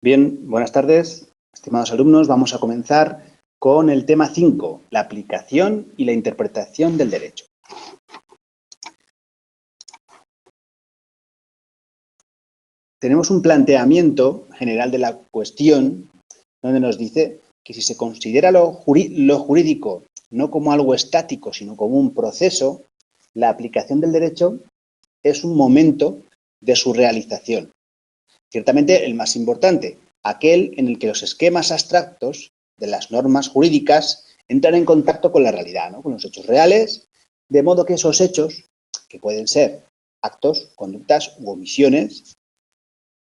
Bien, buenas tardes, estimados alumnos. Vamos a comenzar con el tema 5, la aplicación y la interpretación del derecho. Tenemos un planteamiento general de la cuestión donde nos dice que si se considera lo jurídico no como algo estático, sino como un proceso, la aplicación del derecho es un momento de su realización. Ciertamente el más importante, aquel en el que los esquemas abstractos de las normas jurídicas entran en contacto con la realidad, ¿no? Con los hechos reales, de modo que esos hechos, que pueden ser actos, conductas u omisiones,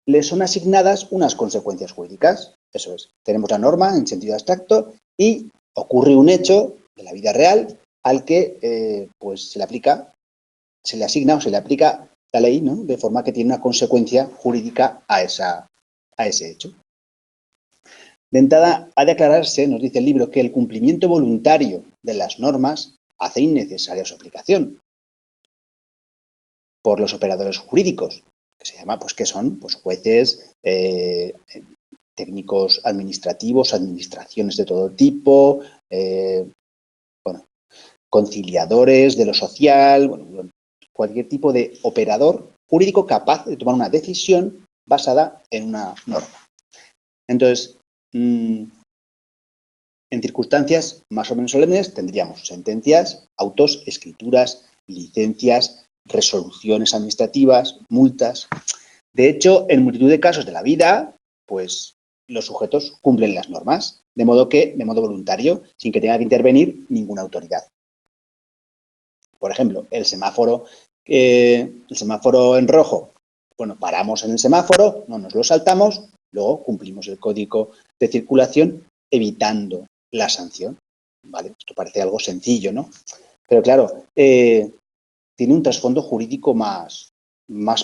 les son asignadas unas consecuencias jurídicas. Eso es, tenemos la norma en sentido abstracto y ocurre un hecho de la vida real al que pues se le asigna o se le aplica la ley, ¿no? De forma que tiene una consecuencia jurídica a ese hecho. De entrada, ha de aclararse, nos dice el libro, que el cumplimiento voluntario de las normas hace innecesaria su aplicación por los operadores jurídicos, que se llama, pues, que son pues, jueces, técnicos administrativos, administraciones de todo tipo, bueno, conciliadores de lo social, bueno, cualquier tipo de operador jurídico capaz de tomar una decisión basada en una norma. Entonces, en circunstancias más o menos solemnes tendríamos sentencias, autos, escrituras, licencias, resoluciones administrativas, multas. De hecho, en multitud de casos de la vida, pues los sujetos cumplen las normas, de modo voluntario, sin que tenga que intervenir ninguna autoridad. Por ejemplo, el semáforo en rojo. Bueno, paramos en el semáforo, no nos lo saltamos, luego cumplimos el código de circulación evitando la sanción. ¿Vale? Esto parece algo sencillo, ¿no? Pero claro, tiene un trasfondo jurídico más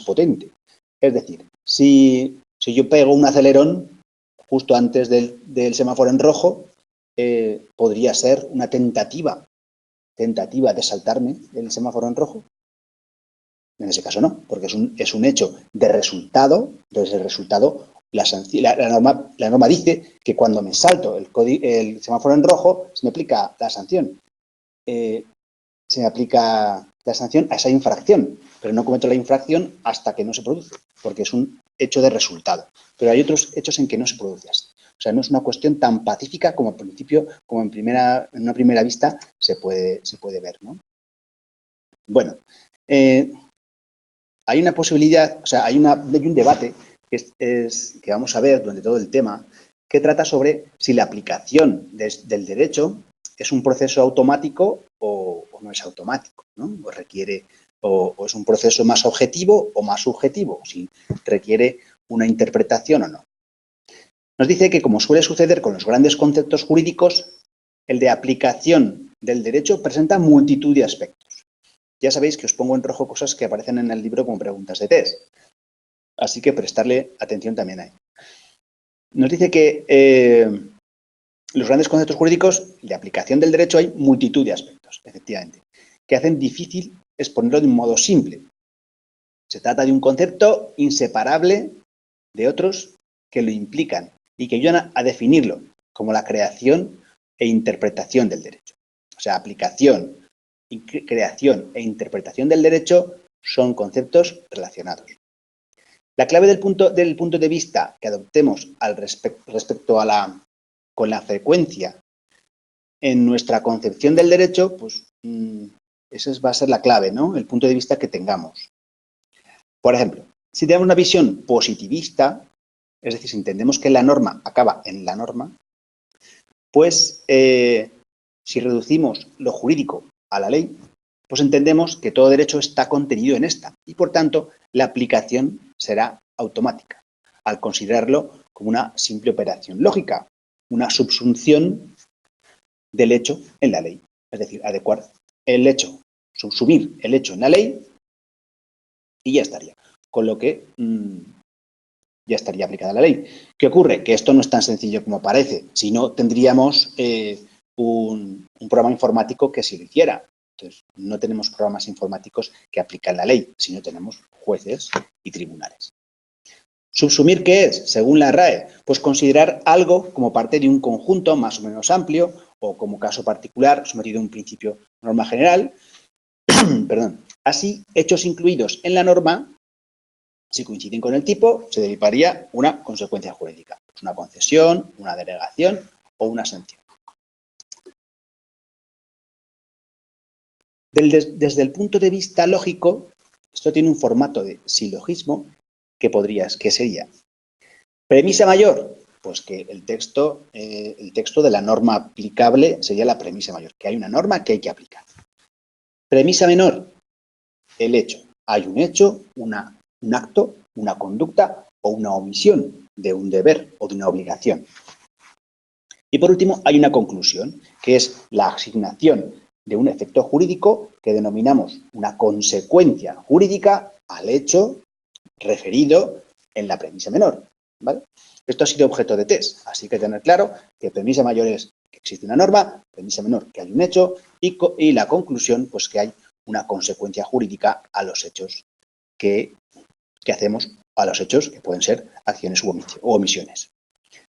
potente. Es decir, si yo pego un acelerón justo antes del semáforo en rojo, podría ser una tentativa de saltarme el semáforo en rojo. En ese caso no, porque es un hecho de resultado. Entonces el resultado, la norma dice que cuando me salto el semáforo en rojo se me aplica la sanción. Se me aplica la sanción a esa infracción, pero no cometo la infracción hasta que no se produce, porque es un hecho de resultado. Pero hay otros hechos en que no se produce así. O sea, no es una cuestión tan pacífica como al principio, como en una primera vista se puede ver, ¿no? Bueno, hay una posibilidad, o sea, hay un debate que vamos a ver durante todo el tema, que trata sobre si la aplicación del derecho es un proceso automático o no es automático, ¿no? O es un proceso más objetivo o más subjetivo, si requiere una interpretación o no. Nos dice que, como suele suceder con los grandes conceptos jurídicos, el de aplicación del derecho presenta multitud de aspectos. Ya sabéis que os pongo en rojo cosas que aparecen en el libro como preguntas de test. Así que prestarle atención también ahí. Nos dice que los grandes conceptos jurídicos de aplicación del derecho hay multitud de aspectos, efectivamente, que hacen difícil exponerlo de un modo simple. Se trata de un concepto inseparable de otros que lo implican y que ayudan a definirlo, como la creación e interpretación del derecho. O sea, aplicación, creación e interpretación del derecho son conceptos relacionados. La clave del punto de vista que adoptemos respecto a con la frecuencia en nuestra concepción del derecho, pues esa va a ser la clave, ¿no? El punto de vista que tengamos. Por ejemplo, si tenemos una visión positivista, es decir, si entendemos que la norma acaba en la norma, pues si reducimos lo jurídico a la ley, pues entendemos que todo derecho está contenido en esta y, por tanto, la aplicación será automática, al considerarlo como una simple operación lógica, una subsunción del hecho en la ley. Es decir, adecuar el hecho, subsumir el hecho en la ley y ya estaría. Con lo que ya estaría aplicada la ley. ¿Qué ocurre? Que esto no es tan sencillo como parece, si no tendríamos un programa informático que sí lo hiciera. Entonces, no tenemos programas informáticos que aplican la ley, sino tenemos jueces y tribunales. ¿Subsumir qué es? Según la RAE, pues considerar algo como parte de un conjunto más o menos amplio o como caso particular sometido a un principio norma general. Perdón. Así, hechos incluidos en la norma, si coinciden con el tipo, se derivaría una consecuencia jurídica, pues una concesión, una denegación o una sanción. Desde el punto de vista lógico, esto tiene un formato de silogismo que sería premisa mayor, pues que el texto de la norma aplicable sería la premisa mayor, que hay una norma que hay que aplicar. Premisa menor, el hecho. Hay un hecho, un acto, una conducta o una omisión de un deber o de una obligación. Y por último, hay una conclusión, que es la asignación de un efecto jurídico que denominamos una consecuencia jurídica al hecho referido en la premisa menor, ¿vale? Esto ha sido objeto de test, así que tener claro que premisa mayor es que existe una norma, premisa menor que hay un hecho y la conclusión, pues que hay una consecuencia jurídica a los hechos que hacemos, a los hechos que pueden ser acciones u omisiones.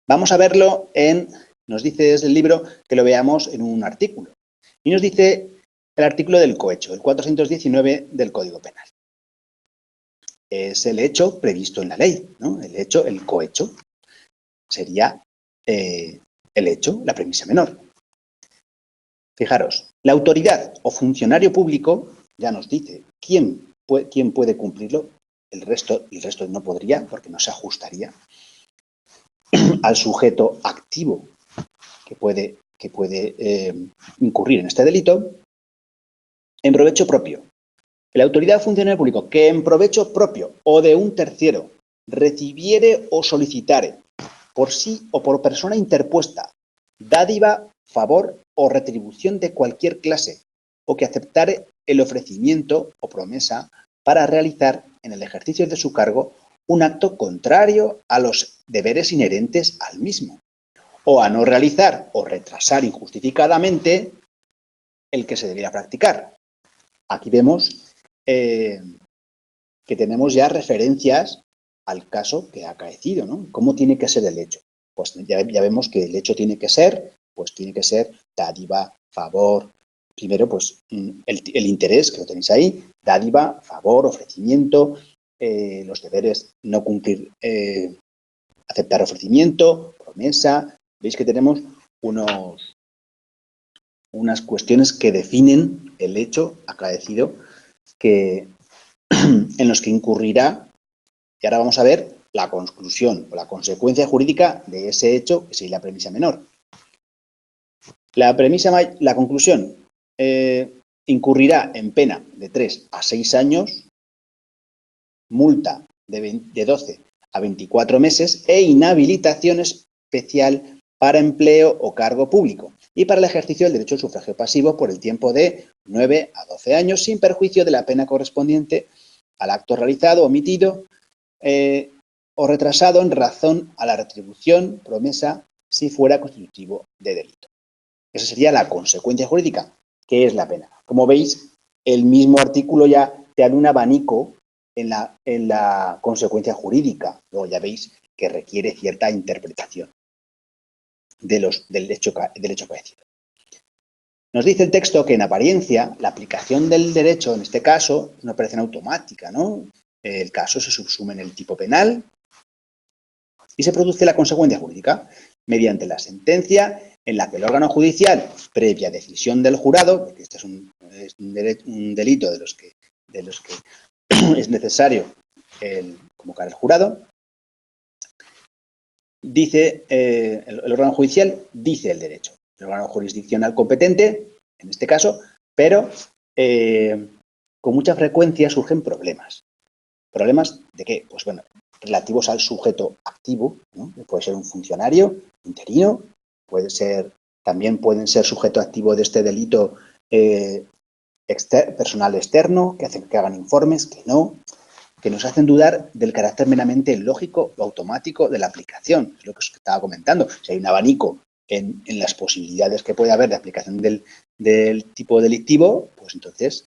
Vamos a verlo nos dice desde el libro que lo veamos en un artículo. Y nos dice el artículo del cohecho, el 419 del Código Penal. Es el hecho previsto en la ley, ¿no? El cohecho sería el hecho, la premisa menor. Fijaros, la autoridad o funcionario público ya nos dice quién puede cumplirlo, el resto no podría porque no se ajustaría al sujeto activo que puede incurrir en este delito, en provecho propio. La autoridad o funcionario público que en provecho propio o de un tercero recibiere o solicitare por sí o por persona interpuesta dádiva, favor o retribución de cualquier clase o que aceptare el ofrecimiento o promesa para realizar en el ejercicio de su cargo un acto contrario a los deberes inherentes al mismo o a no realizar o retrasar injustificadamente el que se debiera practicar. Aquí vemos que tenemos ya referencias al caso que ha acaecido, ¿no? ¿Cómo tiene que ser el hecho? Pues ya vemos que el hecho tiene que ser dádiva, favor. Primero, pues el interés, que lo tenéis ahí, dádiva, favor, ofrecimiento, los deberes, no cumplir, aceptar ofrecimiento, promesa. Veis que tenemos unas cuestiones que definen el hecho acaecido en los que incurrirá, y ahora vamos a ver la conclusión o la consecuencia jurídica de ese hecho, que sería la premisa menor. La conclusión incurrirá en pena de 3 a 6 años, multa de 12 a 24 meses e inhabilitación especial para empleo o cargo público y para el ejercicio del derecho al sufragio pasivo por el tiempo de 9 a 12 años sin perjuicio de la pena correspondiente al acto realizado, omitido o retrasado en razón a la retribución, promesa, si fuera constitutivo de delito. Esa sería la consecuencia jurídica, que es la pena. Como veis, el mismo artículo ya te da un abanico en la consecuencia jurídica. Luego ya veis que requiere cierta interpretación del hecho acaecido. Nos dice el texto que en apariencia la aplicación del derecho, en este caso, es una operación automática, ¿no? El caso se subsume en el tipo penal y se produce la consecuencia jurídica mediante la sentencia en la que el órgano judicial, previa decisión del jurado, porque este es un delito de los que es necesario convocar el jurado, dice el órgano judicial dice el derecho. El órgano jurisdiccional competente, en este caso, pero con mucha frecuencia surgen problemas. ¿Problemas de qué? Pues bueno, relativos al sujeto activo, ¿no? Puede ser un funcionario interino, también pueden ser sujeto activo de este delito personal externo, que hagan informes, que nos hacen dudar del carácter meramente lógico o automático de la aplicación. Es lo que os estaba comentando. Si hay un abanico en las posibilidades que puede haber de aplicación del tipo delictivo, pues entonces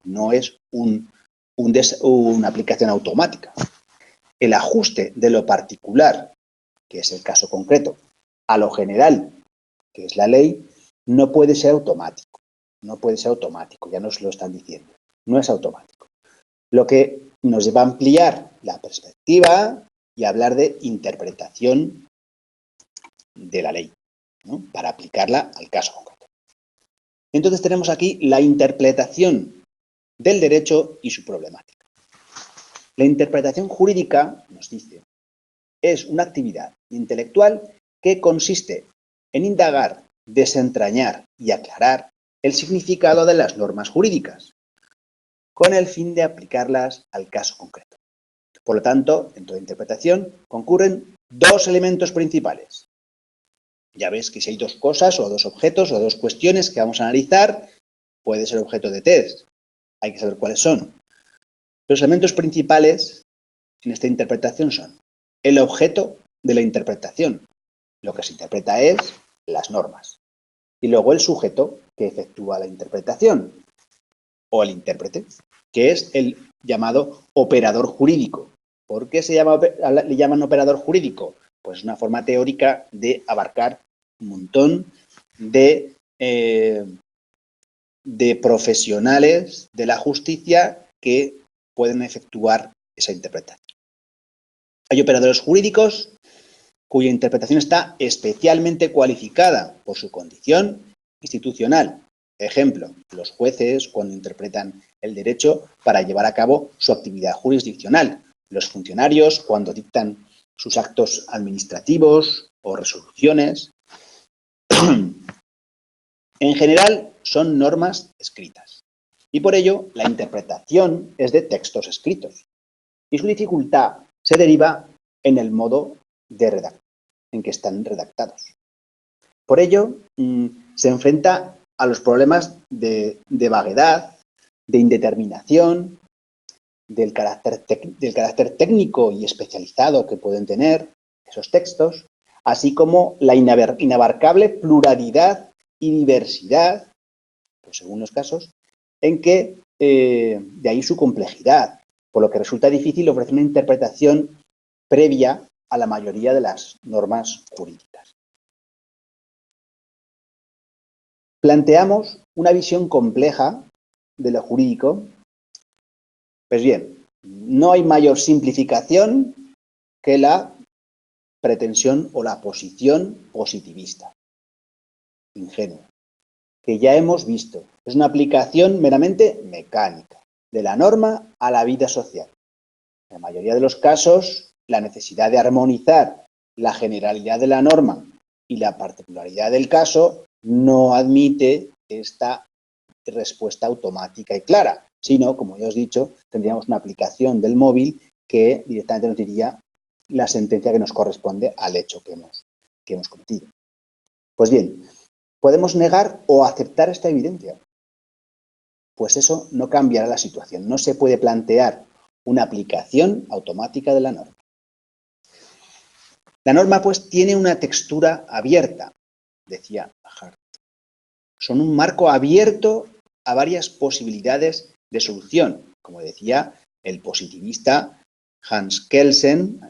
no es una aplicación automática. El ajuste de lo particular, que es el caso concreto, a lo general, que es la ley, no puede ser automático. No puede ser automático, ya nos lo están diciendo. No es automático. Lo que nos lleva a ampliar la perspectiva y hablar de interpretación de la ley, ¿no? Para aplicarla al caso concreto. Entonces tenemos aquí la interpretación del derecho y su problemática. La interpretación jurídica, nos dice, es una actividad intelectual que consiste en indagar, desentrañar y aclarar el significado de las normas jurídicas, con el fin de aplicarlas al caso concreto. Por lo tanto, en toda interpretación concurren dos elementos principales. Ya ves que si hay dos cosas o dos objetos o dos cuestiones que vamos a analizar, puede ser objeto de test. Hay que saber cuáles son. Los elementos principales en esta interpretación son el objeto de la interpretación. Lo que se interpreta es las normas. Y luego el sujeto que efectúa la interpretación, o el intérprete, que es el llamado operador jurídico. ¿Por qué le llaman operador jurídico? Pues una forma teórica de abarcar un montón de profesionales de la justicia que pueden efectuar esa interpretación. Hay operadores jurídicos cuya interpretación está especialmente cualificada por su condición institucional. Ejemplo, los jueces cuando interpretan el derecho para llevar a cabo su actividad jurisdiccional, los funcionarios cuando dictan sus actos administrativos o resoluciones. En general, son normas escritas y por ello la interpretación es de textos escritos y su dificultad se deriva en el modo de redacción en que están redactados. Por ello, se enfrenta a los problemas de vaguedad, de indeterminación, del carácter técnico y especializado que pueden tener esos textos, así como la inabarcable pluralidad y diversidad, pues según los casos, en que de ahí su complejidad, por lo que resulta difícil ofrecer una interpretación previa a la mayoría de las normas jurídicas. Planteamos una visión compleja de lo jurídico. Pues bien, no hay mayor simplificación que la pretensión o la posición positivista, ingenua, que ya hemos visto. Es una aplicación meramente mecánica de la norma a la vida social. En la mayoría de los casos, la necesidad de armonizar la generalidad de la norma y la particularidad del caso no admite esta respuesta automática y clara, sino, como ya os he dicho, tendríamos una aplicación del móvil que directamente nos diría la sentencia que nos corresponde al hecho que hemos cometido. Pues bien, ¿podemos negar o aceptar esta evidencia? Pues eso no cambiará la situación. No se puede plantear una aplicación automática de la norma. La norma, pues, tiene una textura abierta, decía Hart. Son un marco abierto a varias posibilidades de solución, como decía el positivista Hans Kelsen,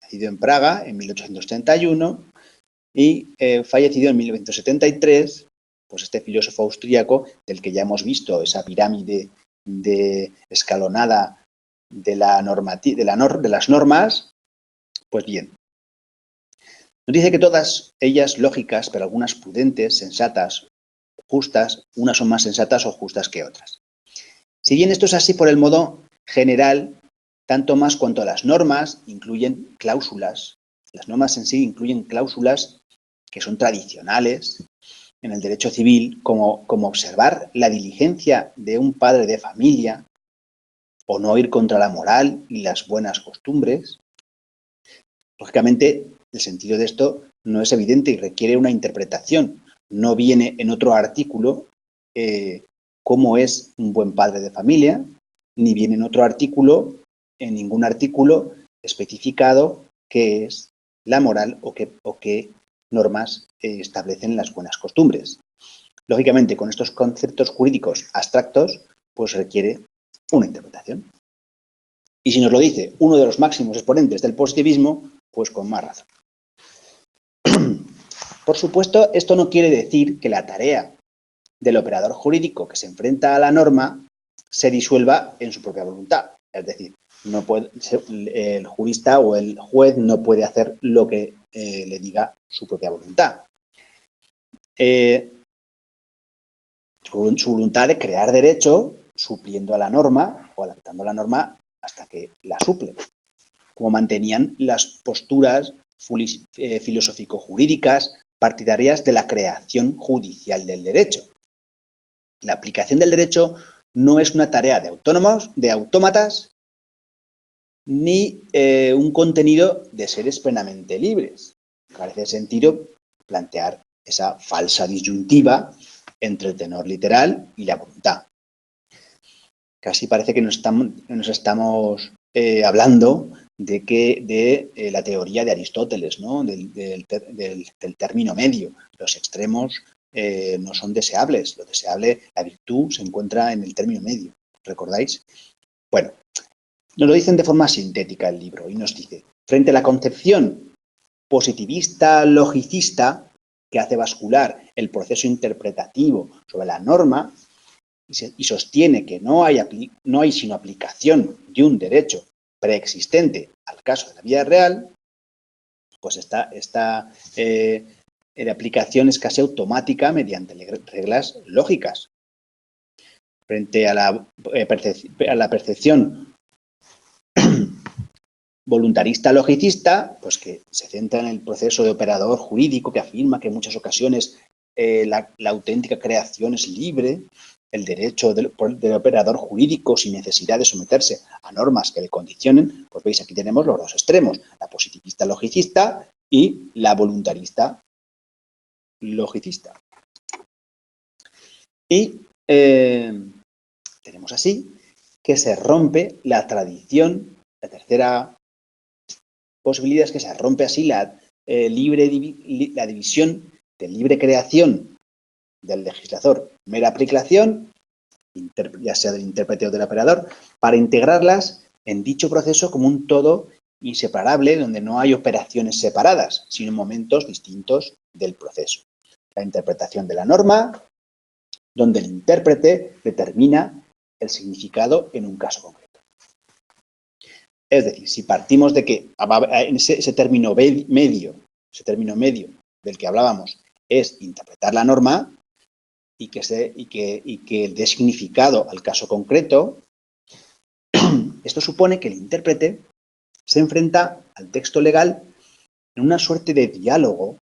nacido en Praga en 1831 y fallecido en 1973, pues este filósofo austríaco del que ya hemos visto esa pirámide escalonada de las normas, pues bien. Nos dice que todas ellas lógicas, pero algunas prudentes, sensatas, justas, unas son más sensatas o justas que otras. Si bien esto es así por el modo general, tanto más cuanto las normas incluyen cláusulas. Las normas en sí incluyen cláusulas que son tradicionales en el derecho civil, como observar la diligencia de un padre de familia o no ir contra la moral y las buenas costumbres. Lógicamente, el sentido de esto no es evidente y requiere una interpretación. No viene en otro artículo cómo es un buen padre de familia, ni viene en otro artículo, en ningún artículo especificado qué es la moral o qué normas establecen las buenas costumbres. Lógicamente, con estos conceptos jurídicos abstractos, pues requiere una interpretación. Y si nos lo dice uno de los máximos exponentes del positivismo, pues con más razón. Por supuesto, esto no quiere decir que la tarea del operador jurídico que se enfrenta a la norma se disuelva en su propia voluntad. Es decir, no puede, el jurista o el juez no puede hacer lo que le diga su propia voluntad. Su voluntad de crear derecho supliendo a la norma o adaptando a la norma hasta que la suple, como mantenían las posturas filosófico-jurídicas partidarias de la creación judicial del derecho. La aplicación del derecho no es una tarea de autónomos, de autómatas, ni un contenido de seres plenamente libres. Parece sentido plantear esa falsa disyuntiva entre el tenor literal y la voluntad. Casi parece que nos estamos hablando de la teoría de Aristóteles, ¿no? del término medio. Los extremos no son deseables. Lo deseable, la virtud, se encuentra en el término medio. ¿Recordáis? Bueno, nos lo dicen de forma sintética el libro y nos dice, frente a la concepción positivista, logicista, que hace bascular el proceso interpretativo sobre la norma y sostiene que no hay sino aplicación de un derecho preexistente al caso de la vida real, pues esta aplicación es casi automática mediante reglas lógicas. Frente a la percepción voluntarista logicista, pues que se centra en el proceso de operador jurídico que afirma que en muchas ocasiones la auténtica creación es libre, el derecho del operador jurídico sin necesidad de someterse a normas que le condicionen, pues veis, aquí tenemos los dos extremos, la positivista logicista y la voluntarista logicista. Y tenemos así que se rompe la tradición, la tercera posibilidad es que se rompe así la división de libre creación del legislador, mera aplicación, ya sea del intérprete o del operador, para integrarlas en dicho proceso como un todo inseparable, donde no hay operaciones separadas, sino momentos distintos del proceso. La interpretación de la norma, donde el intérprete determina el significado en un caso concreto. Es decir, si partimos de que ese término medio del que hablábamos es interpretar la norma y que dé significado al caso concreto, esto supone que el intérprete se enfrenta al texto legal en una suerte de diálogo,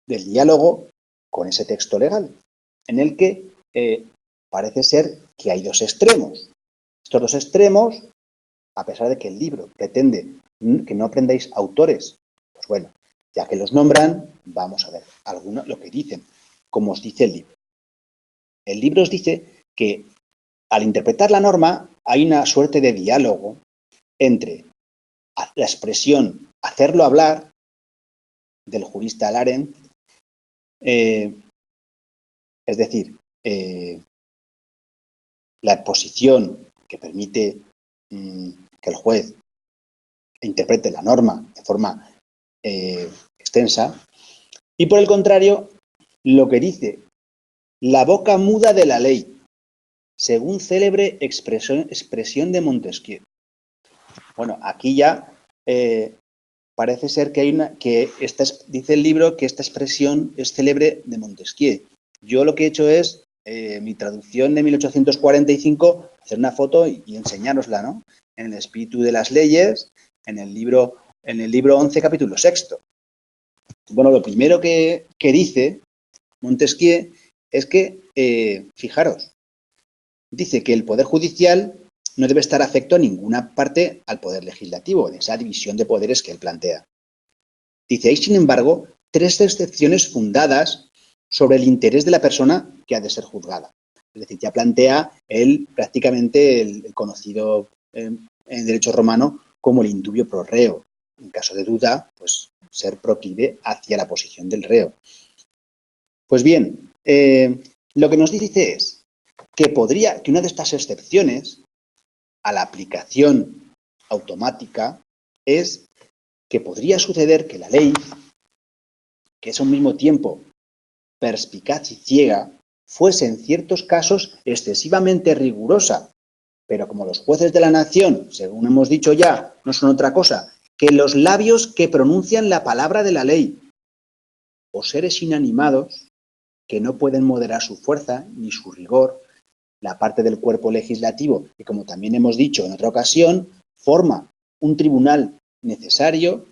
del diálogo con ese texto legal, en el que parece ser que hay dos extremos. Estos dos extremos, a pesar de que el libro pretende que no aprendáis autores, pues bueno, ya que los nombran, vamos a ver lo que dicen, como os dice el libro. El libro os dice que al interpretar la norma hay una suerte de diálogo entre la expresión hacerlo hablar del jurista Arendt, es decir, la exposición que permite que el juez interprete la norma de forma extensa, y por el contrario, lo que dice la boca muda de la ley, según célebre expresión de Montesquieu. Bueno, aquí ya parece ser que dice el libro que esta expresión es célebre de Montesquieu. Yo lo que he hecho es, mi traducción de 1845, hacer una foto y enseñárosla, ¿no? En el espíritu de las leyes, en el libro 11, capítulo 6. Bueno, lo primero que dice Montesquieu es que, fijaros, dice que el Poder Judicial no debe estar afecto a ninguna parte al Poder Legislativo, de esa división de poderes que él plantea. Dice, hay, sin embargo, tres excepciones fundadas sobre el interés de la persona que ha de ser juzgada. Es decir, ya plantea prácticamente el conocido en derecho romano como el indubio pro reo. En caso de duda, pues ser proclive hacia la posición del reo. Pues bien, lo que nos dice es que una de estas excepciones a la aplicación automática es que podría suceder que la ley, que es al mismo tiempo perspicaz y ciega, fuese en ciertos casos excesivamente rigurosa, pero como los jueces de la nación, según hemos dicho ya, no son otra cosa que los labios que pronuncian la palabra de la ley, o seres inanimados que no pueden moderar su fuerza ni su rigor, la parte del cuerpo legislativo, que como también hemos dicho en otra ocasión, forma un tribunal necesario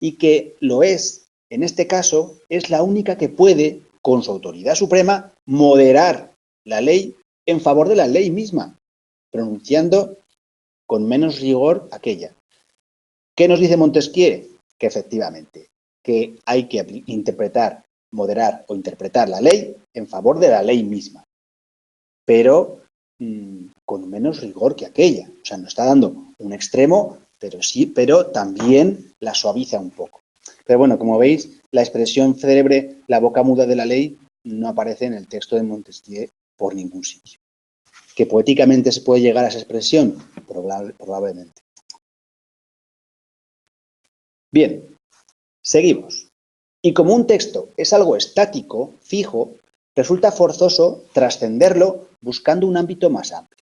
y que lo es, en este caso, es la única que puede, con su autoridad suprema, moderar la ley en favor de la ley misma, pronunciando con menos rigor aquella. ¿Qué nos dice Montesquieu? Que efectivamente, que hay que interpretar, moderar o interpretar la ley en favor de la ley misma, pero con menos rigor que aquella. O sea, nos está dando un extremo, pero también la suaviza un poco. Pero bueno, como veis, la expresión célebre, la boca muda de la ley, no aparece en el texto de Montesquieu por ningún sitio. ¿Que poéticamente se puede llegar a esa expresión? Probablemente. Bien, seguimos. Y como un texto es algo estático, fijo, resulta forzoso trascenderlo buscando un ámbito más amplio.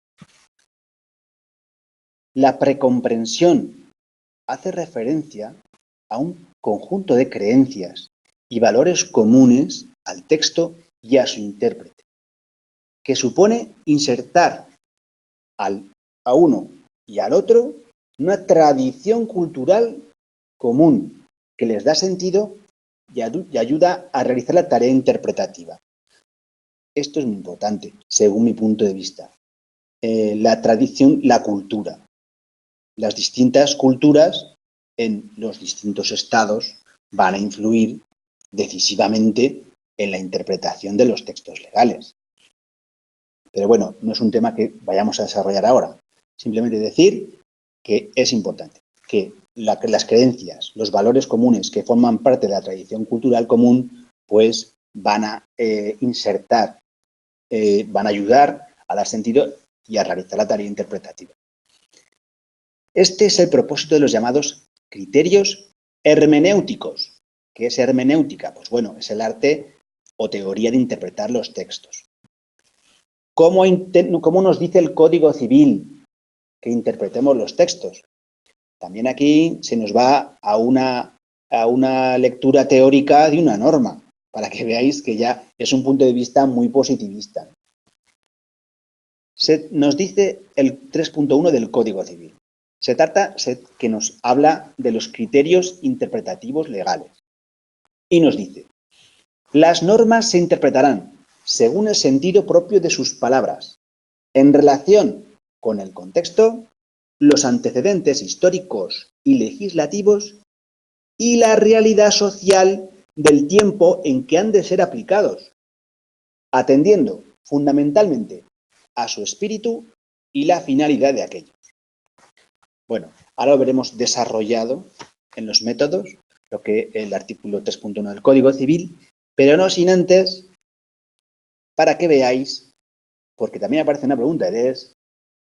La precomprensión hace referencia a un conjunto de creencias y valores comunes al texto y a su intérprete, que supone insertar a uno y al otro una tradición cultural común que les da sentido y ayuda a realizar la tarea interpretativa. Esto es muy importante, según mi punto de vista. La tradición, la cultura. Las distintas culturas en los distintos estados van a influir decisivamente en la interpretación de los textos legales. Pero bueno, no es un tema que vayamos a desarrollar ahora. Simplemente decir que es importante que las creencias, los valores comunes que forman parte de la tradición cultural común, pues van a insertar, van a ayudar a dar sentido y a realizar la tarea interpretativa. Este es el propósito de los llamados criterios hermenéuticos. ¿Qué es hermenéutica? Pues bueno, es el arte o teoría de interpretar los textos. ¿Cómo nos dice el Código Civil que interpretemos los textos? También aquí se nos va a una lectura teórica de una norma, para que veáis que ya es un punto de vista muy positivista. Nos dice el 3.1 del Código Civil. Se trata que nos habla de los criterios interpretativos legales. Y nos dice, las normas se interpretarán según el sentido propio de sus palabras, en relación con el contexto, los antecedentes históricos y legislativos y la realidad social del tiempo en que han de ser aplicados, atendiendo fundamentalmente a su espíritu y la finalidad de aquellos. Bueno, ahora lo veremos desarrollado en los métodos, lo que el artículo 3.1 del Código Civil, pero no sin antes, para que veáis, porque también aparece una pregunta, es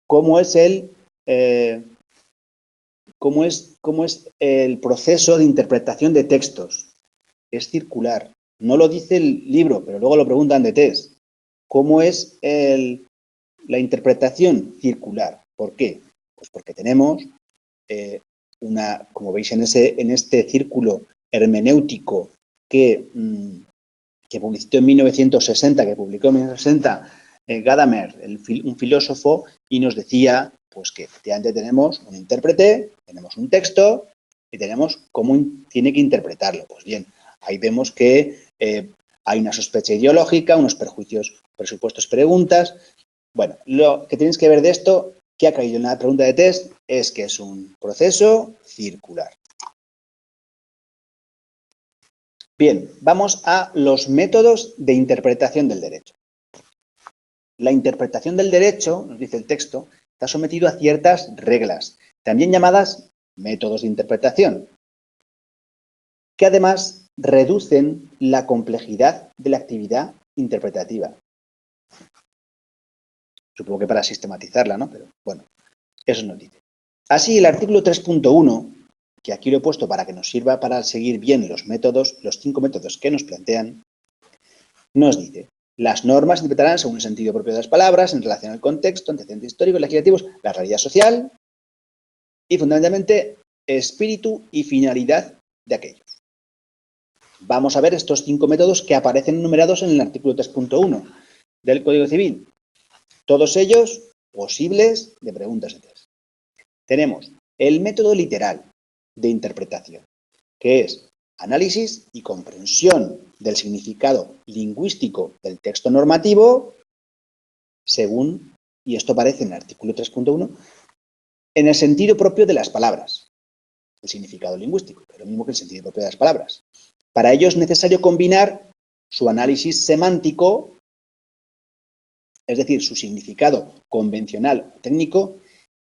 ¿cómo es el proceso de interpretación de textos? Es circular. No lo dice el libro, pero luego lo preguntan de test. ¿Cómo es la interpretación circular? ¿Por qué? Pues porque tenemos como veis en este círculo hermenéutico que publicitó en 1960, que publicó en 1960 Gadamer, un filósofo, y nos decía pues que efectivamente tenemos un intérprete, tenemos un texto y tenemos cómo tiene que interpretarlo. Pues bien, ahí vemos que hay una sospecha ideológica, unos prejuicios, presupuestos, preguntas. Bueno, lo que tienes que ver de esto, que ha caído en la pregunta de test, es que es un proceso circular. Bien, vamos a los métodos de interpretación del derecho. La interpretación del derecho, nos dice el texto, está sometido a ciertas reglas, también llamadas métodos de interpretación. que además reducen la complejidad de la actividad interpretativa. Supongo que para sistematizarla, ¿no? Pero bueno, eso nos dice. Así, el artículo 3.1, que aquí lo he puesto para que nos sirva para seguir bien los métodos, los 5 métodos que nos plantean, nos dice: las normas interpretarán según el sentido propio de las palabras, en relación al contexto, antecedentes históricos, legislativos, la realidad social y, fundamentalmente, espíritu y finalidad de aquellos. Vamos a ver estos 5 métodos que aparecen enumerados en el artículo 3.1 del Código Civil. Todos ellos posibles de preguntas de test. Tenemos el método literal de interpretación, que es análisis y comprensión del significado lingüístico del texto normativo según, y esto aparece en el artículo 3.1, en el sentido propio de las palabras. El significado lingüístico, es lo mismo que el sentido propio de las palabras. Para ello es necesario combinar su análisis semántico, es decir, su significado convencional técnico,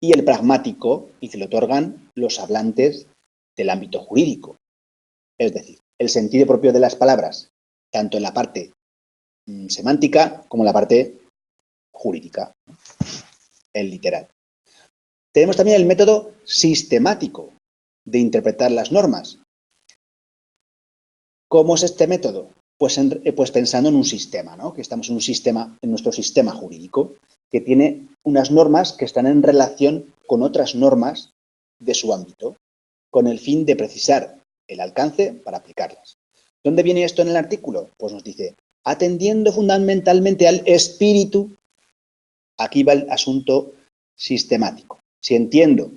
y el pragmático, y que le otorgan los hablantes del ámbito jurídico. Es decir, el sentido propio de las palabras, tanto en la parte semántica como en la parte jurídica, el literal. Tenemos también el método sistemático de interpretar las normas. ¿Cómo es este método? Pues pensando en un sistema, ¿no? Que estamos en un sistema, en nuestro sistema jurídico, que tiene unas normas que están en relación con otras normas de su ámbito, con el fin de precisar el alcance para aplicarlas. ¿Dónde viene esto en el artículo? Pues nos dice: atendiendo fundamentalmente al espíritu, aquí va el asunto sistemático. Si entiendo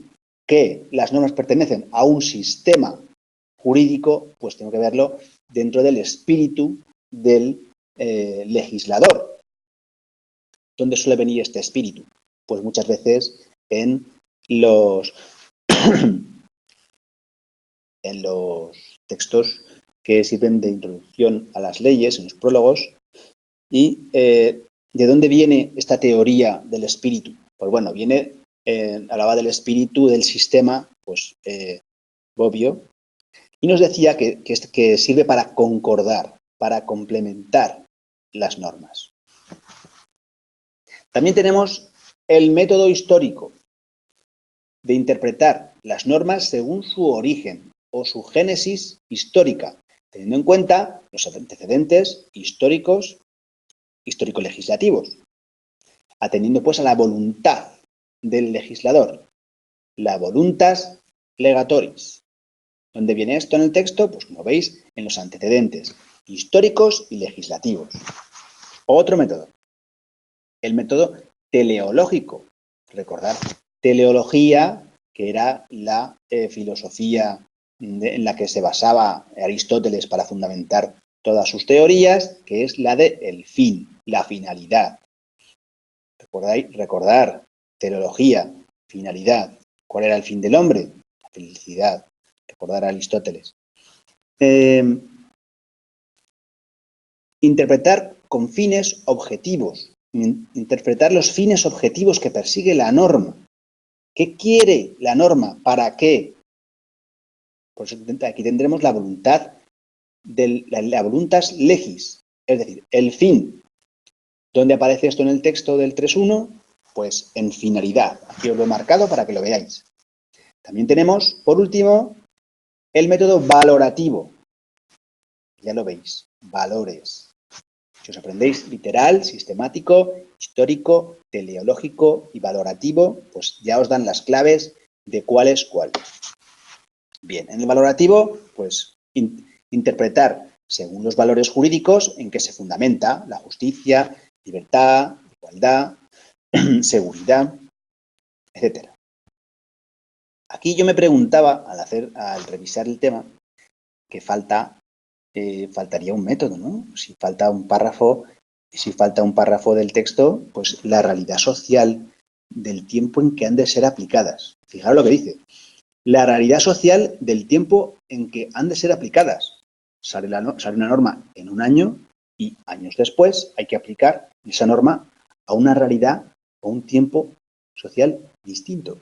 que las normas pertenecen a un sistema jurídico, pues tengo que verlo dentro del espíritu del legislador. ¿Dónde suele venir este espíritu? Pues muchas veces en los en los textos que sirven de introducción a las leyes, en los prólogos. ¿Y de dónde viene esta teoría del espíritu? Pues bueno, viene, hablaba del espíritu del sistema, pues Bobbio, y nos decía que sirve para concordar, para complementar las normas. También tenemos el método histórico de interpretar las normas según su origen o su génesis histórica, teniendo en cuenta los antecedentes históricos, histórico-legislativos, atendiendo pues a la voluntad del legislador, la voluntas legatoris. ¿Dónde viene esto en el texto? Pues como veis, en los antecedentes históricos y legislativos. Otro método, el método teleológico. Recordad, teleología, que era la filosofía en la que se basaba Aristóteles para fundamentar todas sus teorías, que es la del fin, la finalidad. Recordar, teleología, finalidad. ¿Cuál era el fin del hombre? La felicidad. Recordar a Aristóteles. Interpretar con fines objetivos. Interpretar los fines objetivos que persigue la norma. ¿Qué quiere la norma? ¿Para qué? Por eso aquí tendremos la voluntad, la voluntas legis, es decir, el fin. ¿Dónde aparece esto en el texto del 3.1? Pues en finalidad. Aquí os lo he marcado para que lo veáis. También tenemos, por último, el método valorativo. Ya lo veis, valores. Si os aprendéis literal, sistemático, histórico, teleológico y valorativo, pues ya os dan las claves de cuál es cuál. Bien, en el valorativo, pues interpretar según los valores jurídicos en que se fundamenta la justicia, libertad, igualdad, seguridad, etc. Aquí yo me preguntaba, al revisar el tema, que faltaría un método, ¿no? Si falta un párrafo del texto, pues la realidad social del tiempo en que han de ser aplicadas. Fijaros lo que dice. La realidad social del tiempo en que han de ser aplicadas. Sale una norma en un año y años después hay que aplicar esa norma a una realidad o un tiempo social distinto.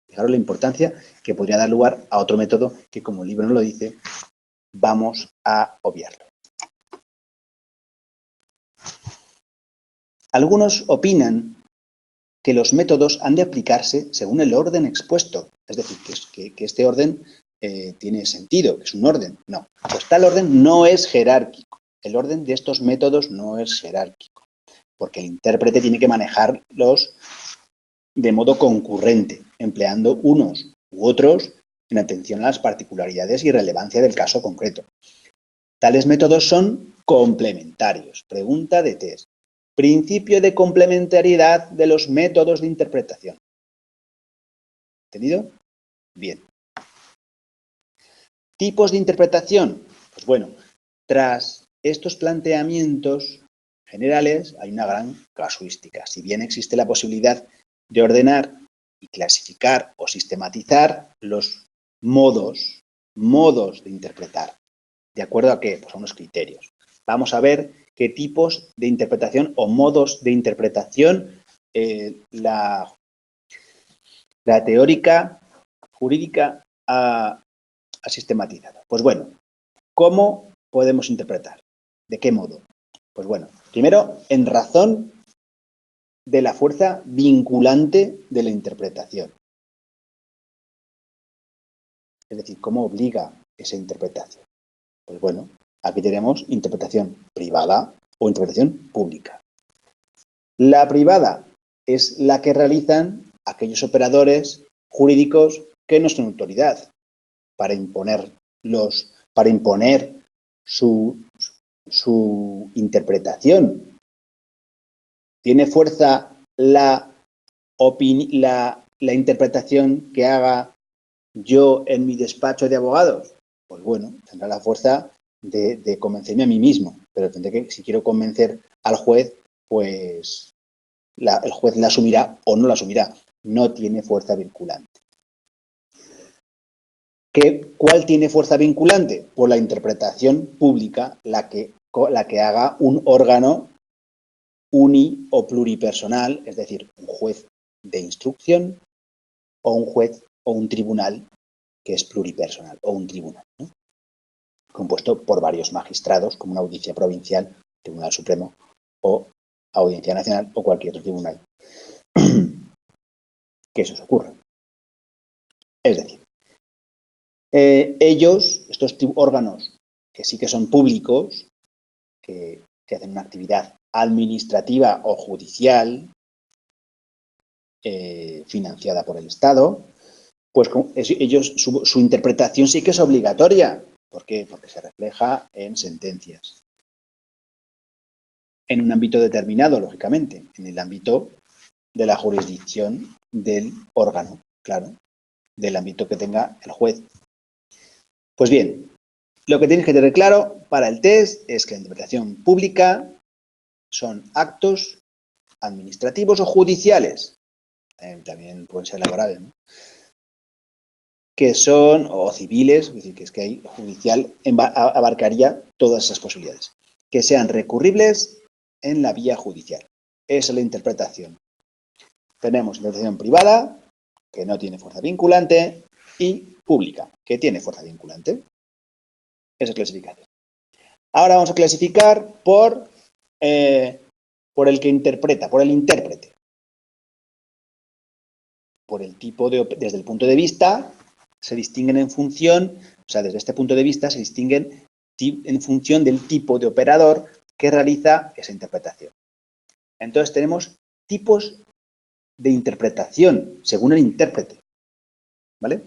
Fijaros la importancia que podría dar lugar a otro método que, como el libro nos lo dice, vamos a obviarlo. Algunos opinan que los métodos han de aplicarse según el orden expuesto. Es decir, que este orden tiene sentido, que es un orden. No, pues tal orden no es jerárquico. El orden de estos métodos no es jerárquico, porque el intérprete tiene que manejarlos de modo concurrente, empleando unos u otros en atención a las particularidades y relevancia del caso concreto. Tales métodos son complementarios. Pregunta de test. Principio de complementariedad de los métodos de interpretación. ¿Entendido? Bien. ¿Tipos de interpretación? Pues bueno, tras estos planteamientos generales hay una gran casuística. Si bien existe la posibilidad de ordenar y clasificar o sistematizar los modos de interpretar. ¿De acuerdo a qué? Pues a unos criterios. Vamos a ver qué tipos de interpretación o modos de interpretación la teórica jurídica ha sistematizado. Pues bueno, ¿cómo podemos interpretar? ¿De qué modo? Pues bueno, primero, en razón de la fuerza vinculante de la interpretación. Es decir, ¿cómo obliga esa interpretación? Pues bueno, aquí tenemos interpretación privada o interpretación pública. La privada es la que realizan aquellos operadores jurídicos que no son autoridad para imponer su interpretación. ¿Tiene fuerza la interpretación que haga yo en mi despacho de abogados? Pues bueno, tendrá la fuerza de convencerme a mí mismo, pero tendré que, si quiero convencer al juez, pues el juez la asumirá o no la asumirá. No tiene fuerza vinculante. ¿Cuál tiene fuerza vinculante? Pues la interpretación pública, la que haga un órgano uni o pluripersonal, es decir, un juez de instrucción o un juez o un tribunal que es pluripersonal, o un tribunal, ¿no? Compuesto por varios magistrados, como una audiencia provincial, Tribunal Supremo o Audiencia Nacional o cualquier otro tribunal que eso os ocurra. Es decir, estos órganos que sí que son públicos, que hacen una actividad administrativa o judicial financiada por el Estado, pues ellos su interpretación sí que es obligatoria. ¿Por qué? Porque se refleja en sentencias. En un ámbito determinado, lógicamente, en el ámbito de la jurisdicción del órgano, claro, del ámbito que tenga el juez. Pues bien, lo que tienes que tener claro para el test es que la interpretación pública son actos administrativos o judiciales, también pueden ser laborales, ¿no? Que son, o civiles, es decir, que es que hay judicial, abarcaría todas esas posibilidades, que sean recurribles en la vía judicial. Esa es la interpretación. Tenemos interpretación privada, que no tiene fuerza vinculante, y pública, que tiene fuerza vinculante. Esa clasificación. Ahora vamos a clasificar por el que interpreta, por el intérprete. Por el tipo desde el punto de vista, se distinguen en función, o sea, desde este punto de vista se distinguen en función del tipo de operador que realiza esa interpretación. Entonces tenemos tipos de interpretación según el intérprete, ¿vale?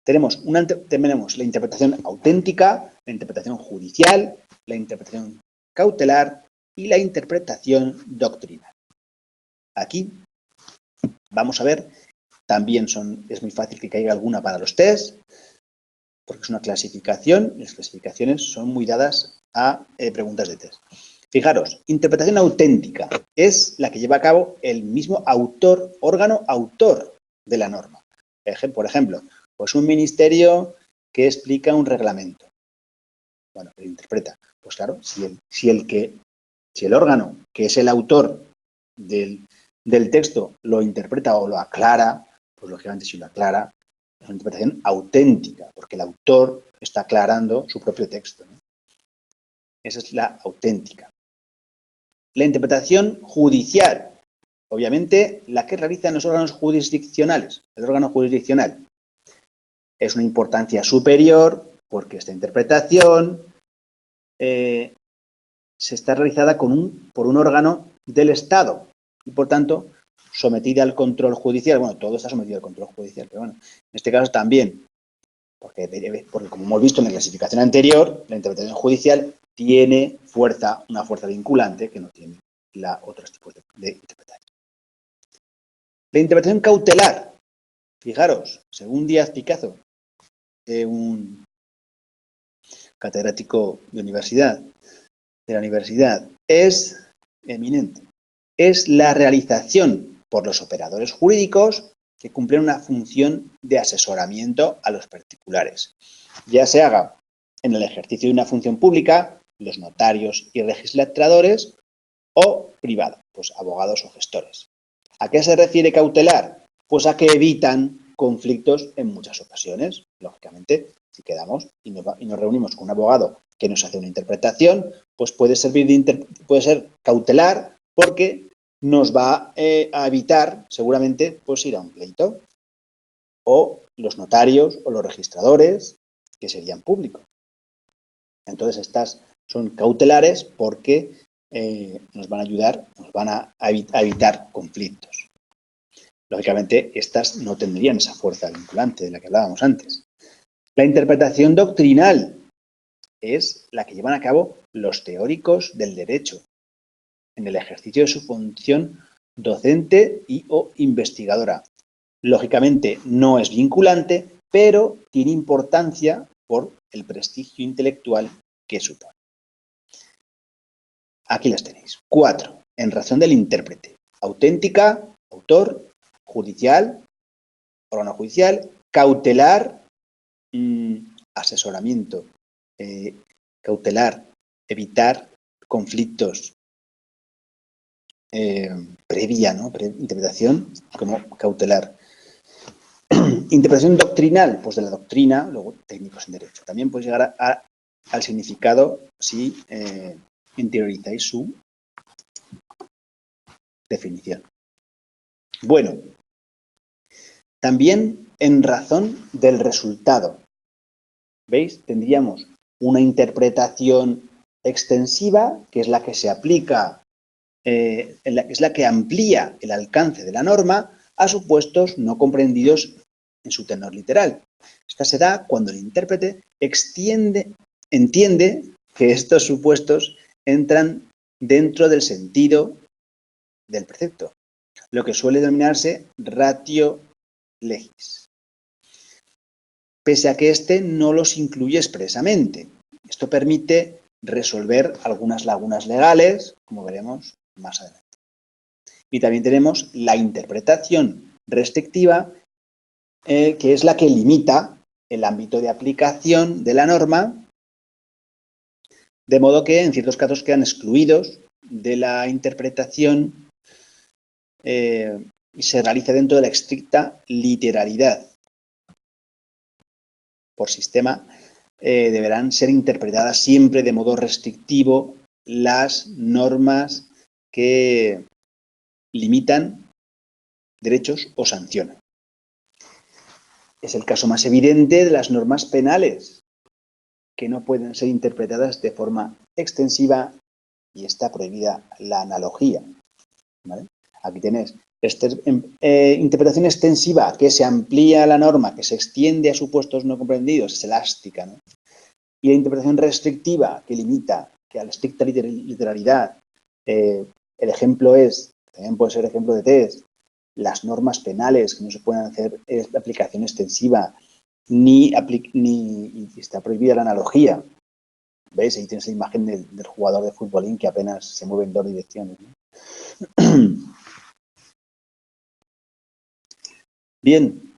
Tenemos la interpretación auténtica, la interpretación judicial, la interpretación cautelar y la interpretación doctrinal. Aquí vamos a ver, también es muy fácil que caiga alguna para los test, porque es una clasificación, y las clasificaciones son muy dadas a preguntas de test. Fijaros, interpretación auténtica es la que lleva a cabo el mismo órgano autor de la norma. Por ejemplo, pues un ministerio que explica un reglamento. Bueno, lo interpreta. Pues claro, si el órgano que es el autor del texto lo interpreta o lo aclara, pues lógicamente si lo aclara, una interpretación auténtica, porque el autor está aclarando su propio texto, ¿no? Esa es la auténtica. La interpretación judicial, obviamente, la que realizan los órganos jurisdiccionales. El órgano jurisdiccional es una importancia superior porque esta interpretación se está realizada por un órgano del Estado y, por tanto, sometida al control judicial. Bueno, todo está sometido al control judicial, pero bueno, en este caso también, porque como hemos visto en la clasificación anterior, la interpretación judicial tiene una fuerza vinculante que no tiene otros tipos de interpretación. La interpretación cautelar, fijaros, según Díaz Picazo, un catedrático de la universidad, es eminente. Es la realización por los operadores jurídicos que cumplen una función de asesoramiento a los particulares, ya se haga en el ejercicio de una función pública, los notarios y registradores, o privado, pues abogados o gestores. ¿A qué se refiere cautelar? Pues a que evitan conflictos en muchas ocasiones. Lógicamente, si quedamos y nos reunimos con un abogado que nos hace una interpretación, pues puede ser cautelar porque nos va a evitar seguramente pues ir a un pleito. O los notarios o los registradores, que serían públicos. Entonces, estas son cautelares porque nos van a ayudar, nos van a evitar conflictos. Lógicamente, estas no tendrían esa fuerza vinculante de la que hablábamos antes. La interpretación doctrinal es la que llevan a cabo los teóricos del derecho en el ejercicio de su función docente o investigadora. Lógicamente, no es vinculante, pero tiene importancia por el prestigio intelectual que supone. Aquí las tenéis. 4. En razón del intérprete. Auténtica, autor, judicial, órgano judicial, cautelar, asesoramiento, cautelar, evitar conflictos, previa, ¿no? Interpretación como cautelar. Interpretación doctrinal, pues de la doctrina, luego técnicos en derecho. También puede llegar al significado si interiorizáis su definición. Bueno, también en razón del resultado. ¿Veis? Tendríamos una interpretación extensiva, que es la que se aplica, es la que amplía el alcance de la norma a supuestos no comprendidos en su tenor literal. Esta se da cuando el intérprete entiende que estos supuestos entran dentro del sentido del precepto, lo que suele denominarse ratio legis, pese a que éste no los incluye expresamente. Esto permite resolver algunas lagunas legales, como veremos más adelante. Y también tenemos la interpretación restrictiva, que es la que limita el ámbito de aplicación de la norma, de modo que en ciertos casos quedan excluidos de la interpretación y se realiza dentro de la estricta literalidad. Por sistema, deberán ser interpretadas siempre de modo restrictivo las normas que limitan derechos o sancionan. Es el caso más evidente de las normas penales, que no pueden ser interpretadas de forma extensiva y está prohibida la analogía. ¿Vale? Aquí tenéis interpretación extensiva, que se amplía la norma, que se extiende a supuestos no comprendidos, es elástica, ¿no? Y la interpretación restrictiva, que limita, que a la estricta literalidad. El ejemplo también puede ser ejemplo de test, las normas penales, que no se pueden hacer de aplicación extensiva, ni está prohibida la analogía. ¿Veis? Ahí tienes la imagen del jugador de futbolín que apenas se mueve en dos direcciones, ¿no? Bien,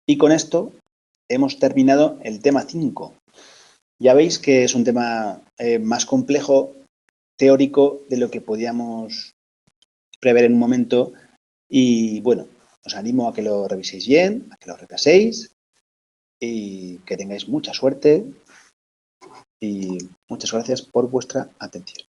y con esto hemos terminado el tema 5. Ya veis que es un tema más complejo, teórico, de lo que podíamos prever en un momento. Y bueno, Os animo a que lo reviséis bien, a que lo repaséis y que tengáis mucha suerte y muchas gracias por vuestra atención.